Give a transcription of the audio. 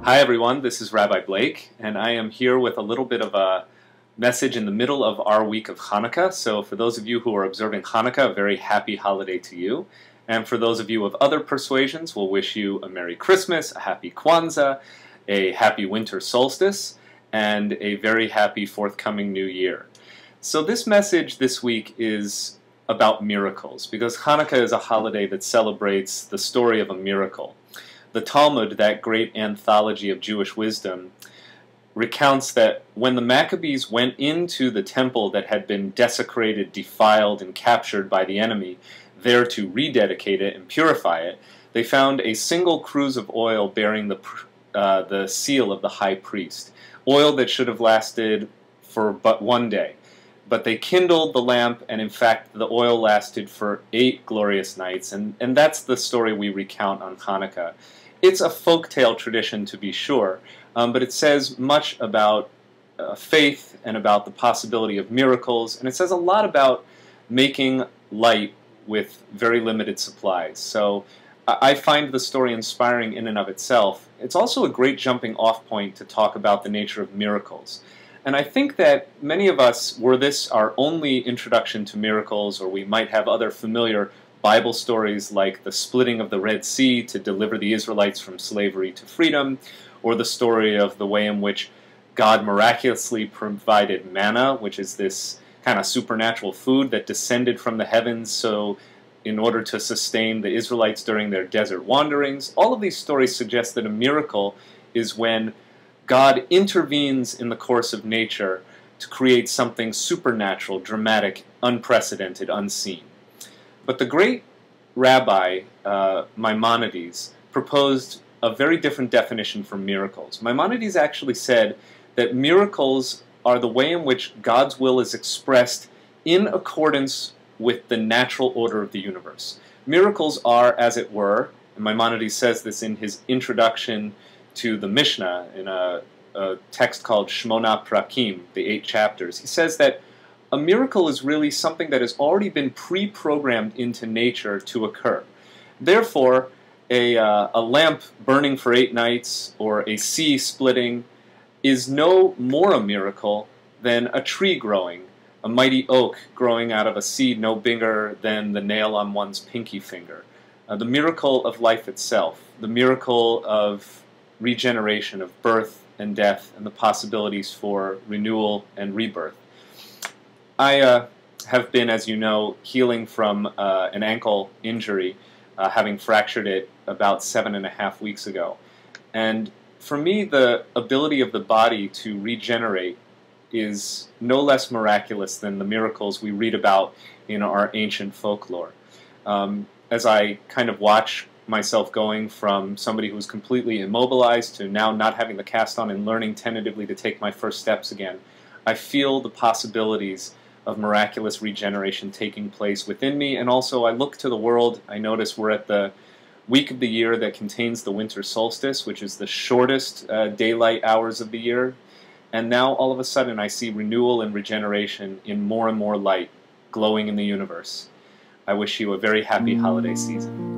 Hi everyone, this is Rabbi Blake, and I am here with a little bit of a message in the middle of our week of Chanukah. So for those of you who are observing Chanukah, a very happy holiday to you. And for those of you of other persuasions, we'll wish you a Merry Christmas, a Happy Kwanzaa, a Happy Winter Solstice, and a very happy forthcoming New Year. So this message this week is about miracles, because Chanukah is a holiday that celebrates the story of a miracle. The Talmud, that great anthology of Jewish wisdom, recounts that when the Maccabees went into the temple that had been desecrated, defiled, and captured by the enemy, there to rededicate it and purify it, they found a single cruse of oil bearing the seal of the high priest, oil that should have lasted for but one day. But they kindled the lamp, and in fact the oil lasted for 8 glorious nights, and that's the story we recount on Hanukkah. It's a folktale tradition, to be sure, but it says much about faith and about the possibility of miracles, and it says a lot about making light with very limited supplies. So I find the story inspiring in and of itself. It's also a great jumping off point to talk about the nature of miracles. And I think that many of us, were this our only introduction to miracles, or we might have other familiar Bible stories like the splitting of the Red Sea to deliver the Israelites from slavery to freedom, or the story of the way in which God miraculously provided manna, which is this kind of supernatural food that descended from the heavens so in order to sustain the Israelites during their desert wanderings. All of these stories suggest that a miracle is when God intervenes in the course of nature to create something supernatural, dramatic, unprecedented, unseen. But the great Rabbi, Maimonides, proposed a very different definition for miracles. Maimonides actually said that miracles are the way in which God's will is expressed in accordance with the natural order of the universe. Miracles are, as it were, and Maimonides says this in his introduction to the Mishnah, in a text called Shmona Prakim, the 8 chapters. He says that a miracle is really something that has already been pre-programmed into nature to occur. Therefore, a lamp burning for 8 nights or a sea splitting is no more a miracle than a tree growing, a mighty oak growing out of a seed no bigger than the nail on one's pinky finger. The miracle of life itself, the miracle of regeneration, of birth and death, and the possibilities for renewal and rebirth. I have been, as you know, healing from an ankle injury, having fractured it about 7.5 weeks ago. And for me, the ability of the body to regenerate is no less miraculous than the miracles we read about in our ancient folklore. As I kind of watch myself going from somebody who's completely immobilized to now not having the cast on and learning tentatively to take my first steps again, I feel the possibilities of miraculous regeneration taking place within me. And also I look to the world, I notice we're at the week of the year that contains the winter solstice, which is the shortest daylight hours of the year. And now all of a sudden I see renewal and regeneration in more and more light glowing in the universe. I wish you a very happy holiday season.